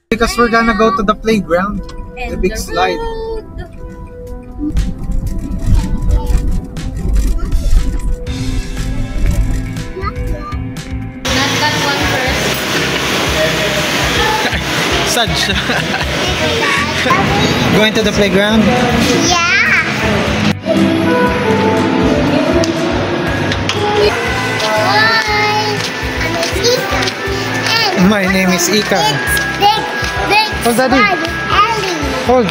Because we're gonna go to the playground, And the big slide. Not that one first. Such. Going to the playground? My name is Ika. Hold, Daddy. Hold.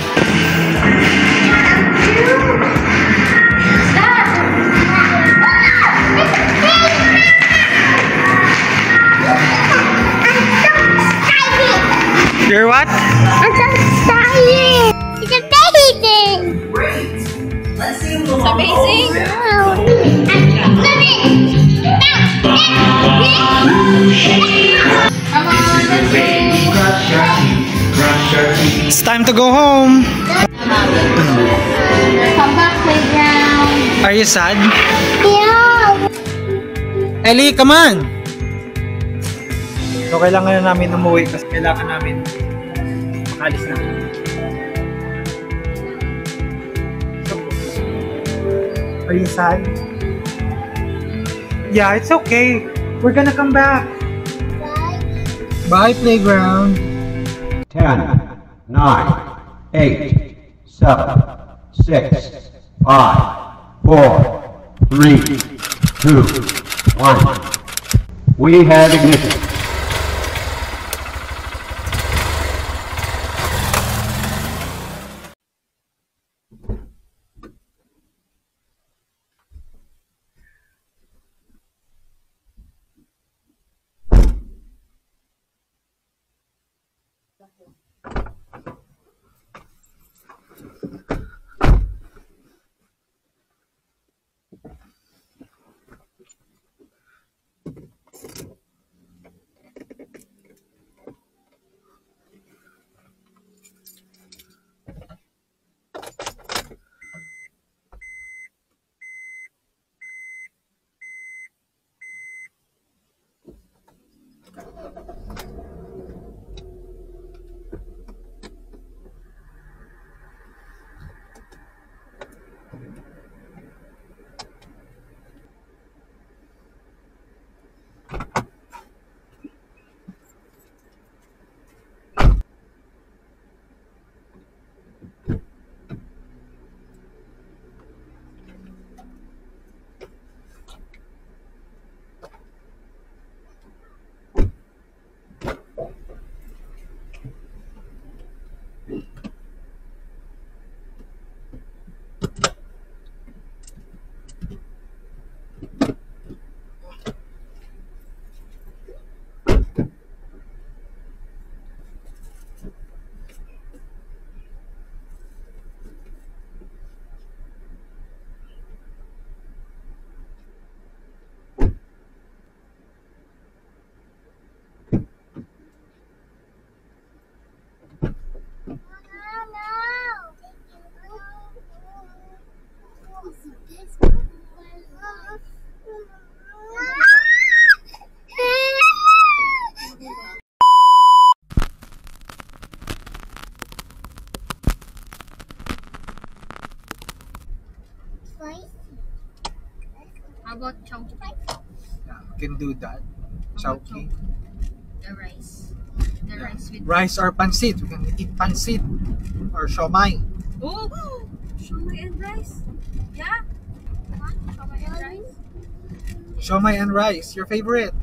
You're what? I'm so excited. It's amazing. It's amazing. Come on, let's go. It's time to go home. Come back, playground. Are you sad? Yeah. Ellie, come on! So, kailangan na namin umuwi kasi kailangan namin makalis na. Are you sad? Yeah, it's okay. We're gonna come back. Bye, playground. 10, 9, 8, 7, 6, 5, 4, 3, 2, 1. We have ignition. How about chowky? Yeah, we can do that. Chowky. The rice. The rice with Rice or pancit. We can eat pancit or siomai. Oh, siomai and rice. Yeah. Siomai and rice. Siomai and rice. Your favorite?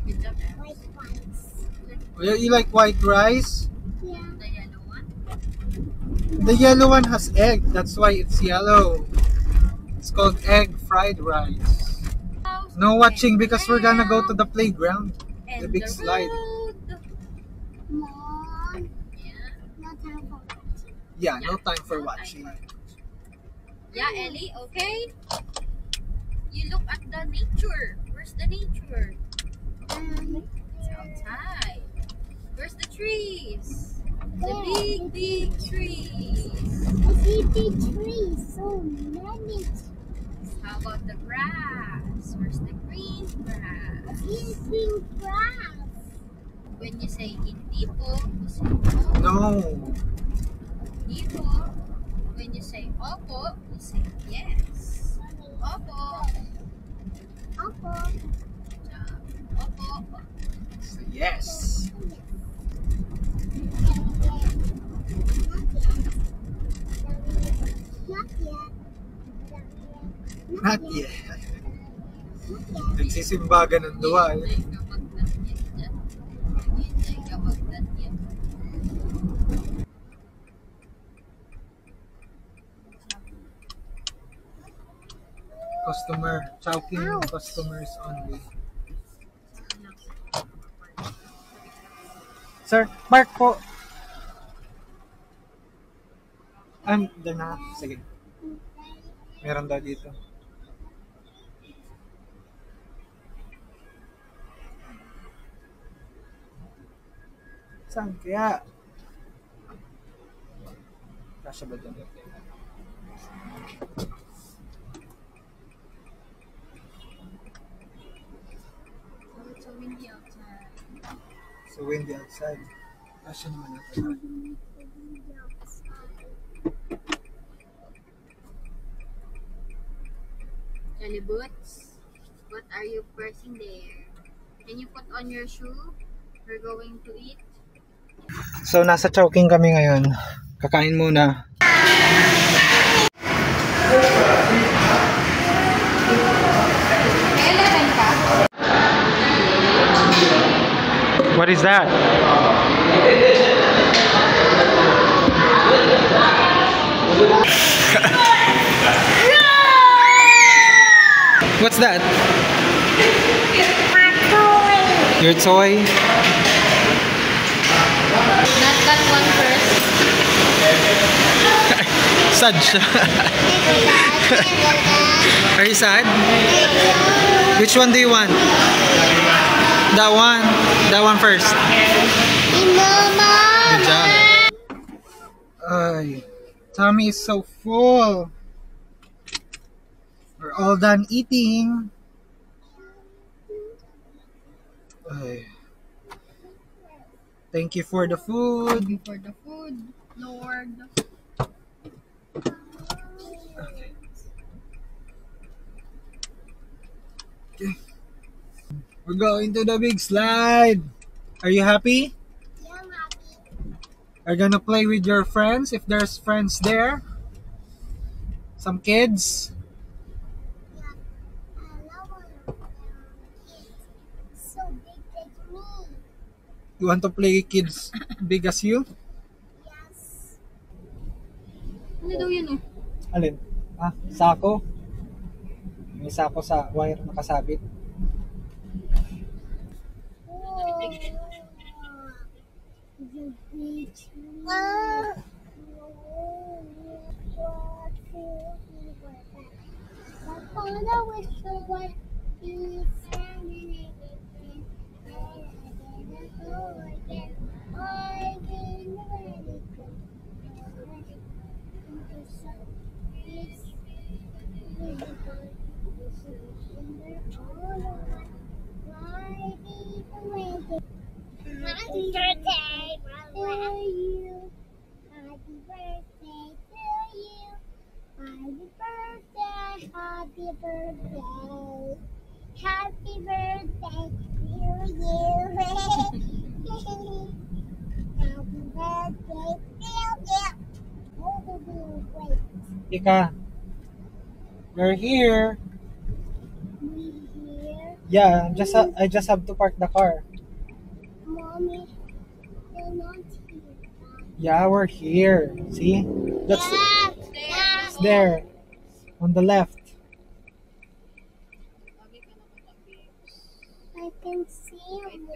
With the You like white rice? the yellow one. The yellow one has egg. That's why it's yellow. It's called egg fried rice. No watching because we're gonna go to the playground. And The big slide. road. Mom, Yeah. no time for watching. Yeah, no time for watching. Yeah, Ellie, okay? You look at the nature. Where's the nature? It's outside. Where's the trees? The big, big trees. I see big trees, so many. How about the grass? Where's the green grass? It's green grass. When you say hindi po, you say No. hindi po. When you say opo, you say yes. Opo. Opo. Opo. So, yes. Not yet. Not yet. Nagsisimbagan ng duwa. Eh. Hintay ka mag not yet dyan. Hintay ka mag not yet. Customer. Chowking customers only. Sir, Mark po. Doon na. Sige. Meron daw dito. Saan kaya? Kasya ba dyan? It's so windy outside. So windy outside. Kasya naman ito. Jelly boots, what are you pressing there? Can you put on your shoe? We're going to eat. So nasa Chowking kami ngayon. Kakain muna. What is that? What's that? Your toy? Not that one first. Sad siya. Are you sad? Which one do you want? That one? That one first. Good job. Ay, tummy is so full. We're all done eating. Ay. Thank you for the food. For the food, Lord. Okay. We're going to the big slide. Are you happy? Yeah, I'm happy. Are you gonna play with your friends if there's friends there? Some kids? Yeah. I love it. So big like me. You want to play kids big as you? Yes. Ano daw yun oh? Alin? Ah, sako? May sako sa wire nakasabit. Oh. The beach. Oh. My father was so what he said and I go again. I didn't really go. Happy birthday to you. Happy birthday to you. Happy birthday, happy birthday. Happy birthday to you. Happy birthday to you. Wait, Ika, you're here. we here. Yeah, I just have to park the car. Mommy, they're not here. Yeah, we're here. See? That's Yeah. it's there on the left. I can see one.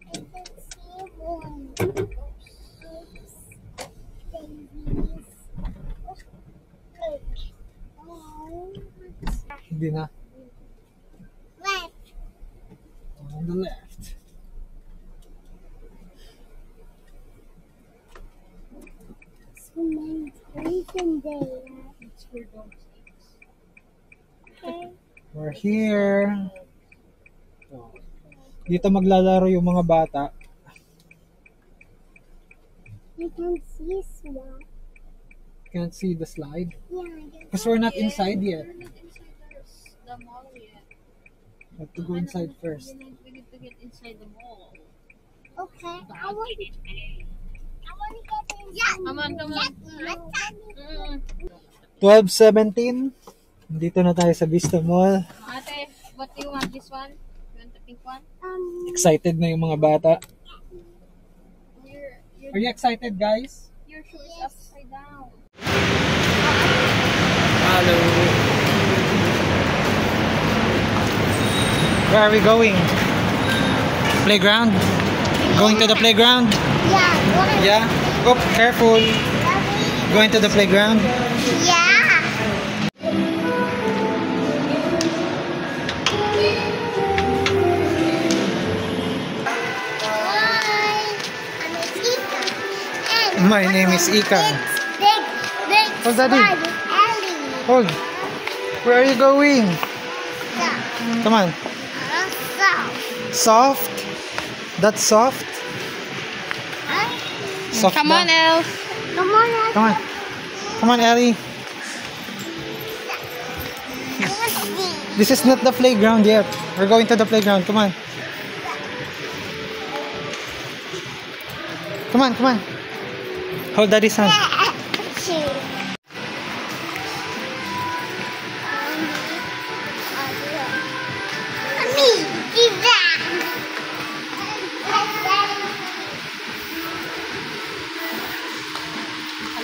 I can see one. Oops. Babies. Oh. Hindi na. Left. On the left. So many toys in there. It's for dogs. Okay. We're here. Dito maglalaro yung mga bata. You can see swamp. Can't see the slide. Yeah. Because we're not inside yet. We're not inside the mall yet. Have to go inside first. We need to get inside the mall. Okay. I want to get in. Come on, come on. 12:17. Dito na tayo sa Vista Mall. Ate, what do you want? This one? You want the pink one? Excited na yung mga bata. Your Are you excited, guys? your shoe is upside down. Hello. Where are we going? Playground? Going to the playground? Yeah. What? Yeah? Oh, careful. Going to the playground? Yeah. My name is Ika. Big Oh, Daddy. slide with Ellie. Hold. Where are you going? Yeah. Come on. So. Soft? That's soft? Huh? Soft Come ba? on, Elf. Come on. Come on. Come on, Ellie. This is not the playground yet. We're going to the playground. Come on. Come on, come on. Hold Daddy's hand.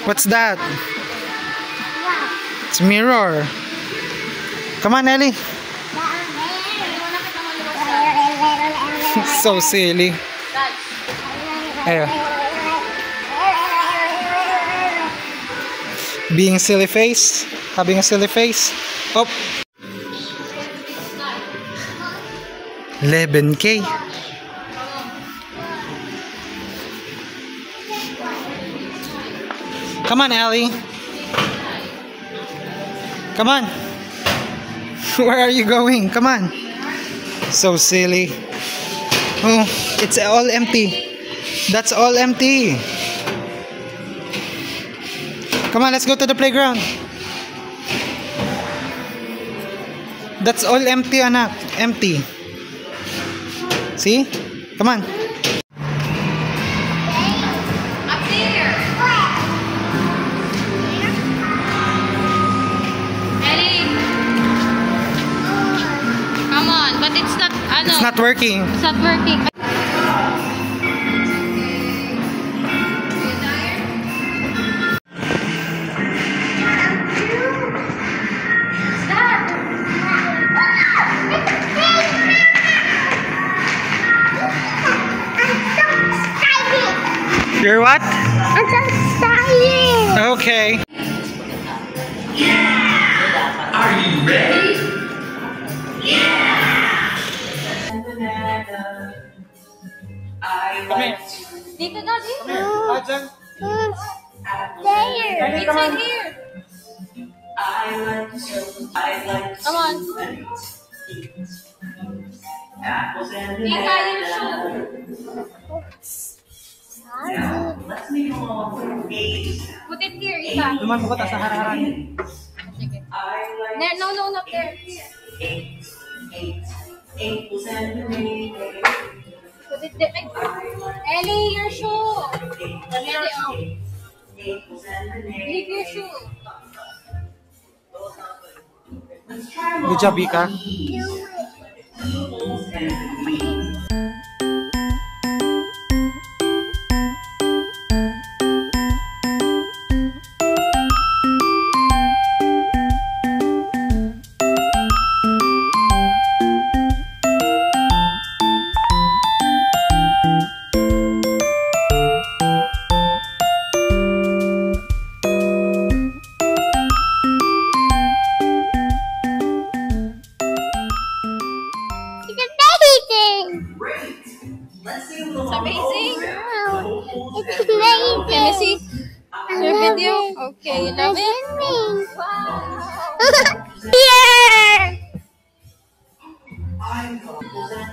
What's that? It's a mirror. Come on, Ellie. So silly. Ayo. Being silly face. Having a silly face. Oh. 11K. Come on, Ellie. Come on. Where are you going? Come on. So silly. Oh, it's all empty. That's all empty. Come on, let's go to the playground. That's all empty, anak. Empty. See? Come on. Up there. Ellie. Come on, but it's not, It's not working. It's not working. You're what? I'm so excited. Okay. Are you ready? I like to Dito na, dito. There. It's in here. I like to Come on. eat apples and Ika, your shoe. Now, let's make a long eight. Put it here, Ika. Naman mo ko ta sa haraharan. Sige. I like No, not there. eight apples and an egg. Put it there. Ay, Ellie, your shoe. Ellie, oh. Apples and an egg. Leave your shoe. Let's try Good job, Ika. apples and wheat.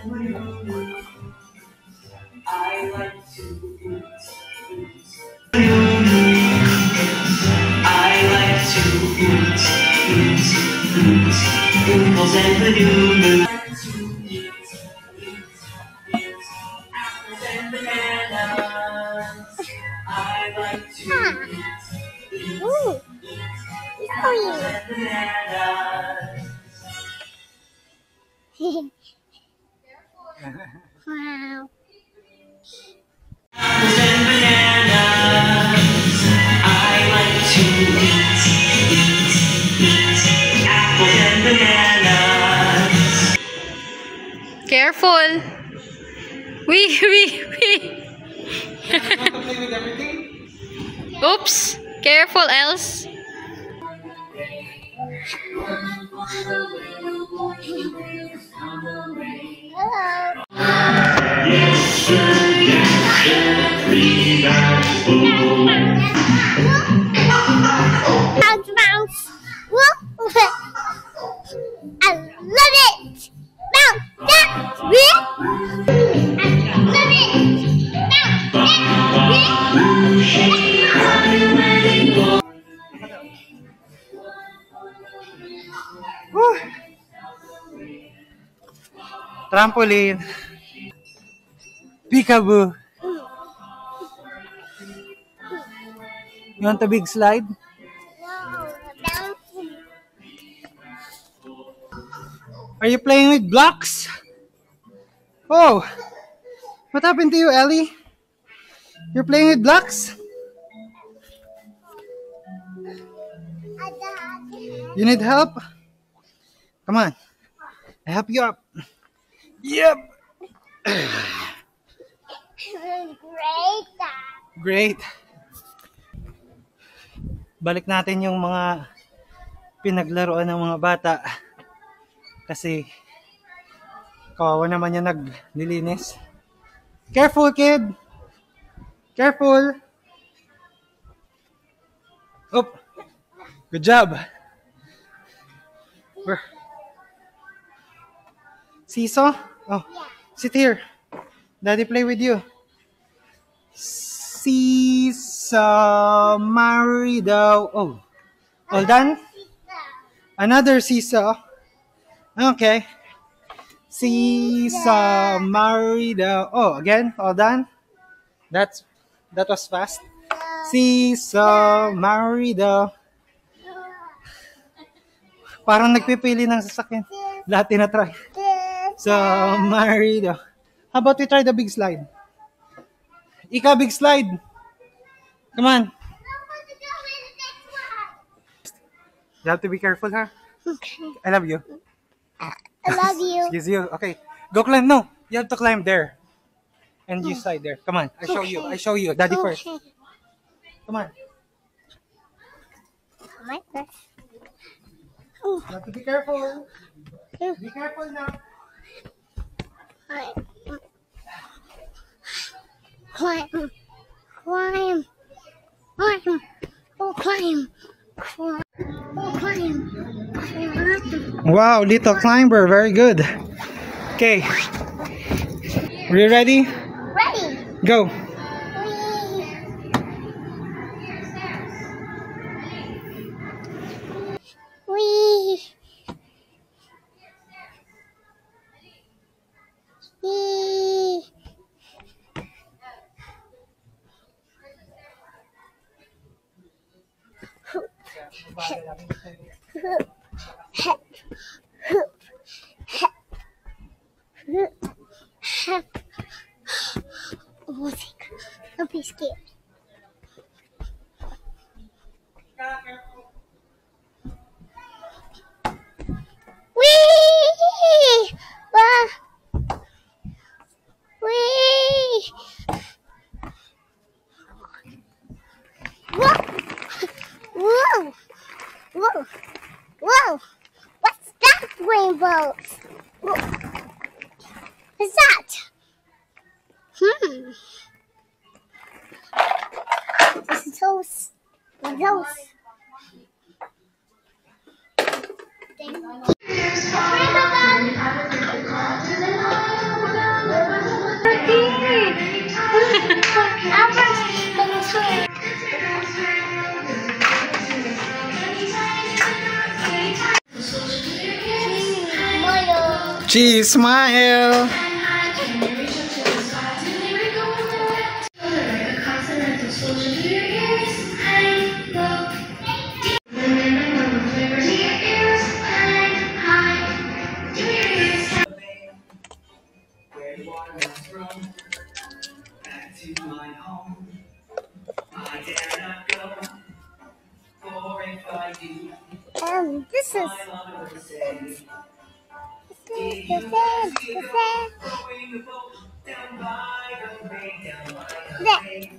I like to eat. I like to eat oodles and bananas. I like to eat apples and bananas. I like to eat Ooh. apples and bananas. Wow. Apples and bananas. I like to eat apples and bananas. Careful. We. Play with everything? Oops. Careful, else. Hello. Bounce, bounce. Whoop. I love it. Bounce, bounce. Whoop. I love it. Bounce, bounce. Woo! Trampoline. Peekaboo. You want a big slide? Are you playing with blocks? Oh! What happened to you, Ellie? You're playing with blocks? You need help? Come on. I help you up. Yep. Great. Great. Balik natin yung mga pinaglaruan ng mga bata. Kasi kawawa naman yung naglilinis. Careful, kid. Careful. Oop. Good job. Seesaw? Oh, sit here. Daddy play with you. Seesaw, Marido. Oh, all done? Another seesaw. Okay. Seesaw, Marido. Oh, again, all done? That was fast. Seesaw, Marido. Parang nagpipili ng sasakyan. Lahat tinatry. So, Marido. How about we try the big slide? Ika, big slide. Come on. You have to be careful, huh? Okay. I love you. I love you. Excuse you. Okay. Go climb. No. You have to climb there. And you slide there. Come on. I show you. I show you. Daddy first. Okay. Come on. My first. You have to be careful. Be careful now. Climb. Climb. Climb. Oh, climb. Climb. Oh, climb. Wow, little climber. Very good. Okay. Are you ready? Ready. Go. Wee. Wee. Don't be scared. Wee! Wee! Whoa! Whoa! Whoa! Whoa! What's that, rainbows? What's that? Those. Thank you. Cheese, smile. Where the watermelons grow, back to my home. I dare not go, for if I do, This is my mother will say, the sand. rowing the boat down by the bay, down by the There. bay.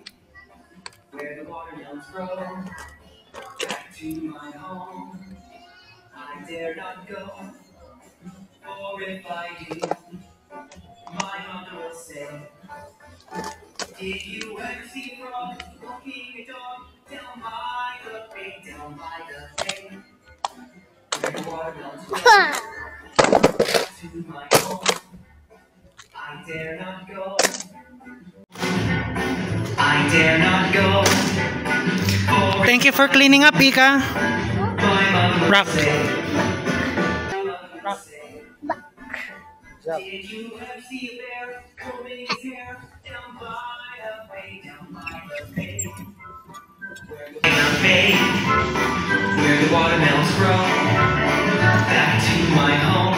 Where the watermelons grow, back to my home. I dare not go, for if I do, my mother will say, did you ever see a frog walking a dog down by the bay, down by the bay? Where the watermelons grow, to my home. I dare not go. I dare not go. For Thank you for cleaning up, Ika. my mother Rock. will say. My mother will say. Did you ever see a bear combing his hair down by the bay, down by the bay? Where the bay, where the watermelons grow, back to my home.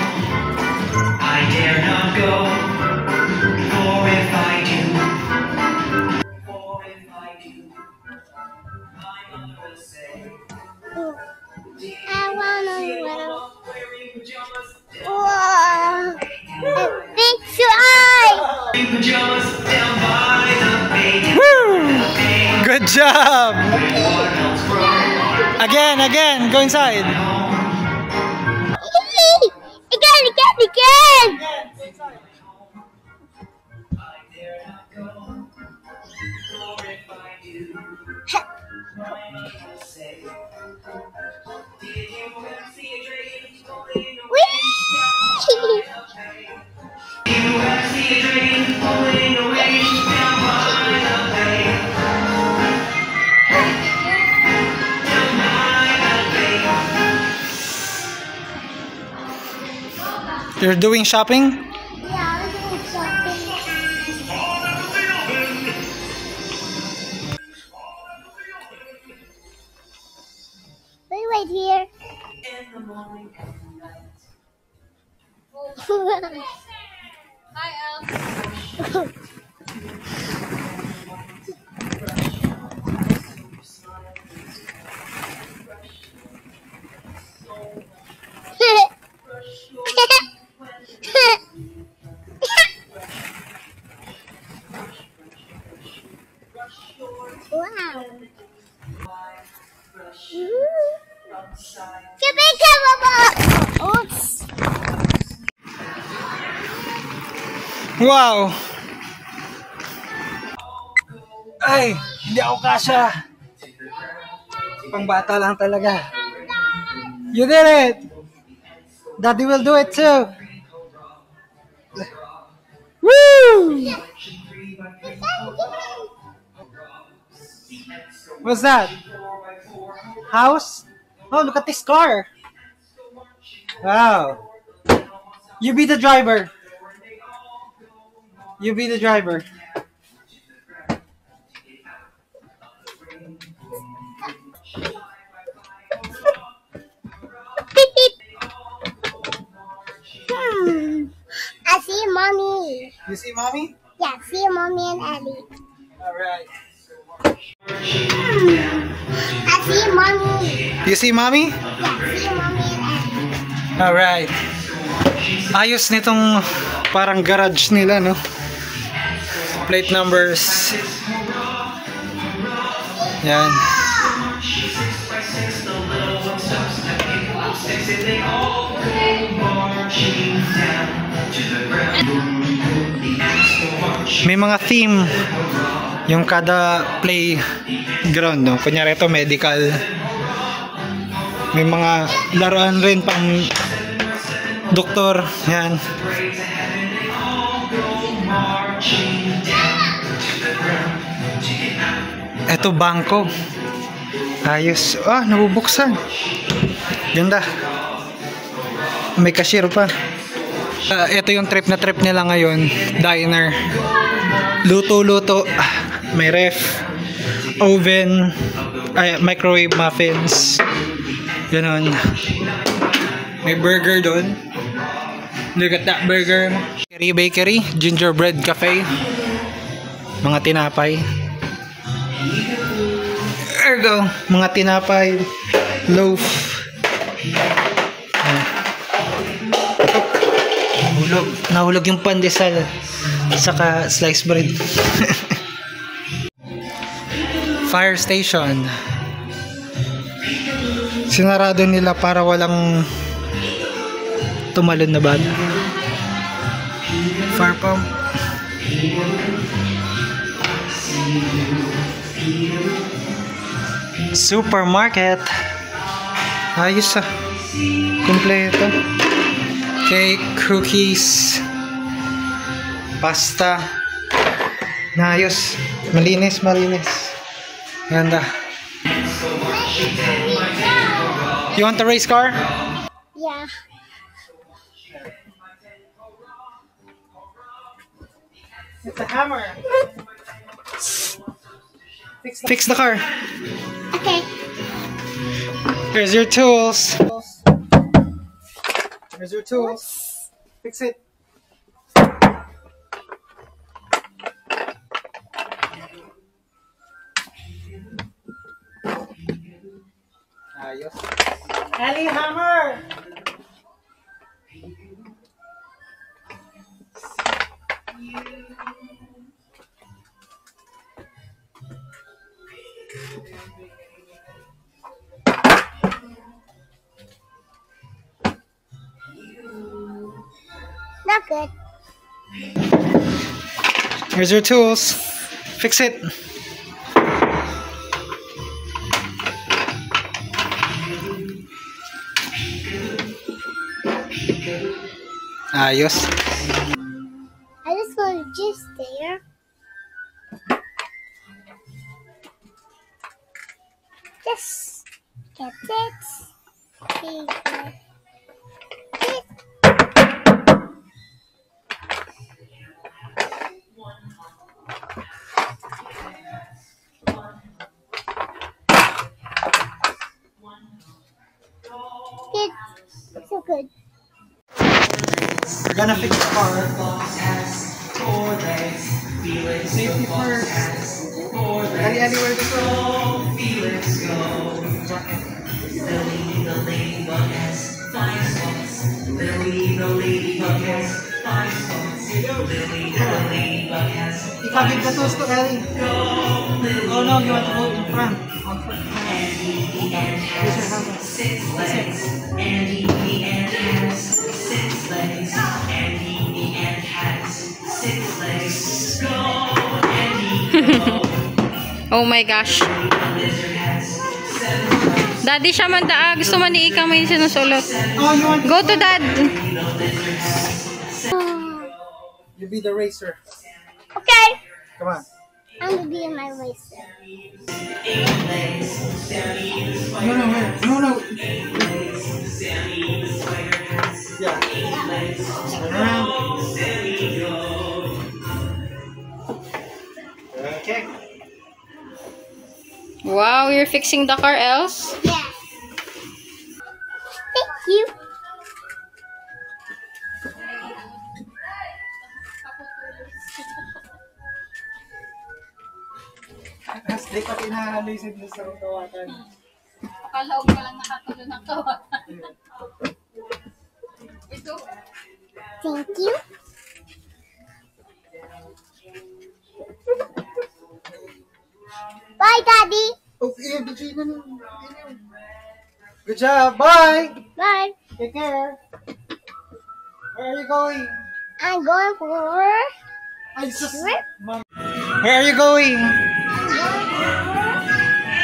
I dare not go, for if I do, my mother will say, I wanna see a go. mama wearing pajamas Whoa. A big slide. wearing pajamas down by the bay, Good job. where the watermelons grow. Again, go inside. Again. I dare not go, for if I do, my mother will say, did you ever see a dragon pulling away Whee! down by the bay? Did you ever see a dragon pulling away down by the bay? Down by the bay. You're doing shopping? Yeah, I'm doing something. Wait here. In the morning and night. Hi, Al. Wow. Outside. Oops. Wow. Ay, hindi ako kasha. Pangbata lang talaga. You did it. Daddy will do it too. Woo! What's that? House? Oh, look at this car. Wow. You be the driver. You be the driver. Beep, beep. I see mommy. You see mommy? Yeah, I see mommy and Ellie. Alright. I see mommy. You see mommy? Yeah, I see mommy and Ellie. Alright. Ayos nitong parang garage nila, no? Plate numbers. Yan. May mga theme yung kada playground, no? Kunyari ito medical. May mga laruan rin pang doktor. Yan. Ito bangko. Ayos. Ah, nabubuksan. Ganda. May cashier pa. Ito yung trip na trip nila ngayon. Diner. Luto-luto. May ref. Oven. Microwave muffins. Ganon. May burger doon. Look at that burger. Bakery. Gingerbread cafe. Mga tinapay. There you go. Mga tinapay. Loaf. Nahulog yung pandesal. Saka sliced bread. Fire station. Sinarado nila para walang tumalon na bata. Fire pump. Supermarket. Ayos ah. Kompleto. Cake, cookies, pasta. Naayos. Malinis, malinis. Ganda. You want the race car? Yeah. It's a hammer. Fix the car. Okay. Here's your tools. Here's your tools. Fix it. Ayos. Ellie, hammer! Not good. Here's your tools. Fix it. Ayos. I just want to just there. Just get it. See, good. So good. We're gonna fix the car. Safety first. Ellie, where to go? Ikabig the tools to Ellie. Oh no, you want to go in front. Here's your hammer. Oh my gosh. Daddy siya man gusto man ni Ika may sinusulot. Oh, you want Go to dad. You be the racer. Okay. Come on. I'm gonna be in my racer. No. Yeah. Turn around. Okay. Wow, you're fixing the car, Els? Yeah. Thank you. Di pa tinahalisin mo sa kawakan. Akala ko lang nakatulog ng kawakan. Ito. Thank you. Bye, Daddy. Okay, good job. Bye. Bye. Take care. Where are you going? I'm going for Ay, sus. trip. Where are you going?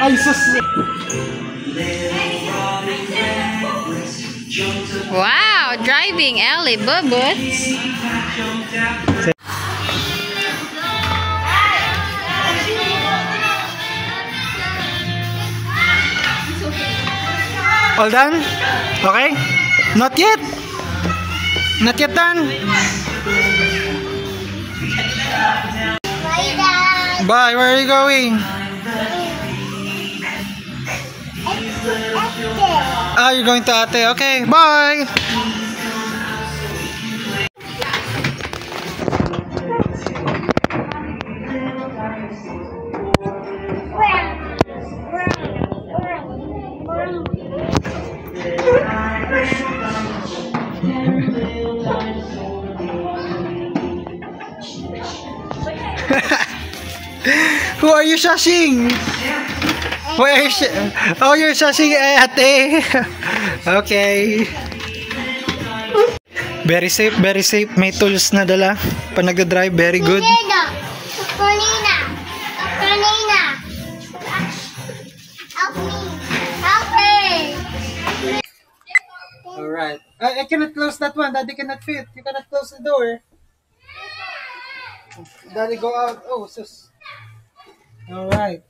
Ay, sus. Wow, driving Ellie Bubuts. All done? Okay? Not yet. Not yet done? Bye, Dad. Bye, where are you going? Ah, you're going to Ate. Okay, bye! Who are you shushing? Where is oh, you're shushing Ate. Okay. Very safe, very safe. May tools na dala. Pa nagda-drive, very good. Nina. Nina. Nina. Help me. Help me. Alright. I cannot close that one. Daddy cannot fit. You cannot close the door. Daddy go out. Oh, sus. Alright.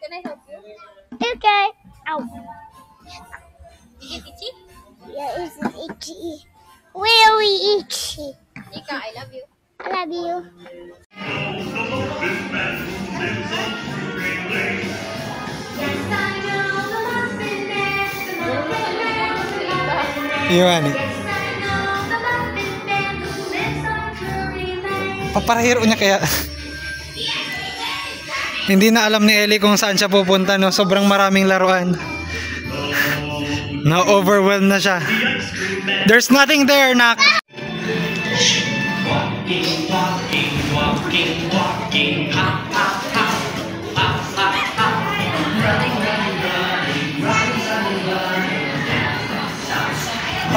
Can I help you? Okay. Ow. Is it itchy? Yeah, it's itchy. Really itchy. Ika, I love you. I love you. Iwan eh. Paparahiro niya kaya. Hindi na alam ni Ellie kung saan siya pupunta, no? Sobrang maraming laruan. Na-overwhelmed na siya. There's nothing there, nak.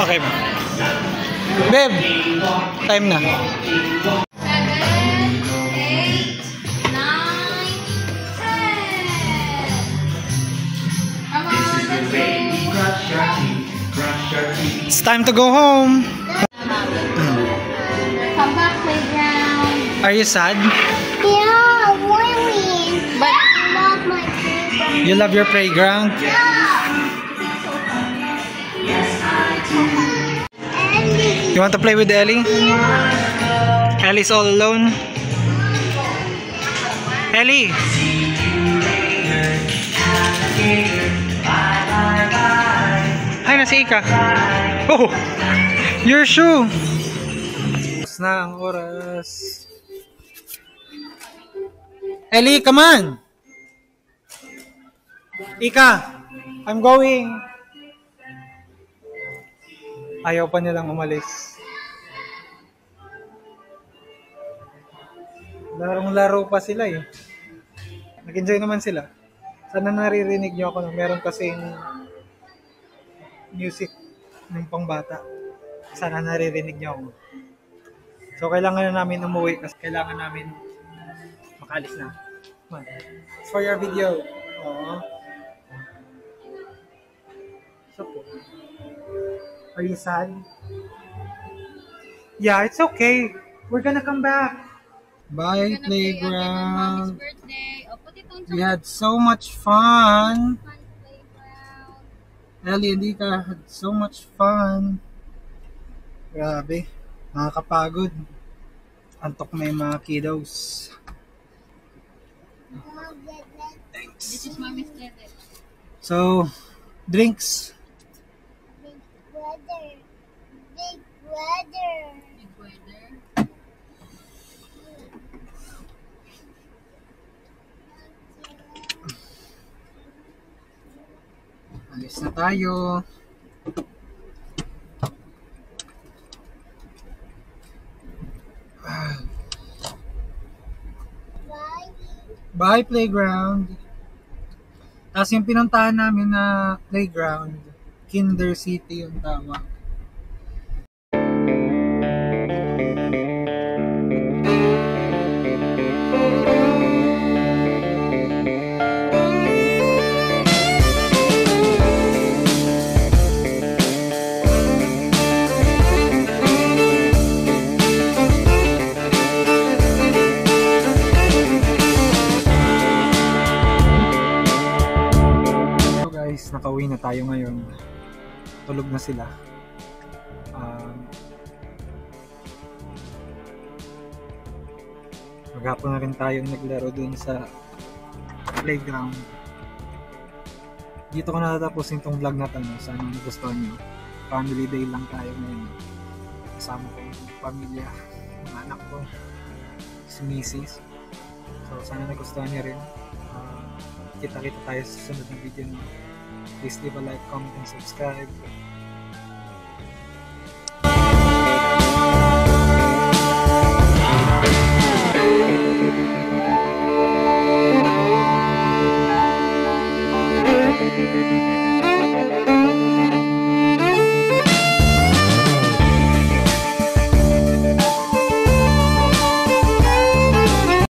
Okay ba? Babe, time na. 7, 8, 9, 10. Come on, let's go. It's time to go home. Come back, playground. Are you sad? Yeah, really. But I love my playground. You love your playground? And You want to play with Ellie? Ellie's all alone. Ellie! Ay, nasa Ika. Oh! Your shoe! Tapos na ang oras. Ellie, come on! Ika! I'm going! Ayaw pa nilang umalis. Larong-laro pa sila eh. Nag-enjoy naman sila. Sana naririnig nyo ako na meron kasing music ng pangbata. Sana naririnig nyo ako. So kailangan na namin umuwi kasi kailangan namin makaalis na. Come on. It's for your video. Oo. So po. Are you sad? Yeah, it's okay. We're gonna come back. Bye, we're gonna play again on Mommy's playground. birthday. Oh, put it on We had so much fun. fun playground. Ellie and Ika had so much fun. Grabe. Nakakapagod. Antok na yung mga kiddos. This is Mommy's birthday. So, drinks. big brother. Big brother. Big weather. Alis na tayo. Bye. Bye, playground. Tapos yung pinuntahan namin na playground, Kinder City yung tawag. tayo ngayon. Tulog na sila. Maghapon na rin tayong naglaro dun sa playground. Dito ko natatapusin tong vlog na to. Sana nagustuhan nyo. Family day lang tayo ngayon. Kasama ko yung pamilya, mga anak ko, si Mrs. So sana nagustuhan nyo rin. Kita-kita tayo sa susunod na video nyo. Please leave a like, comment, and subscribe.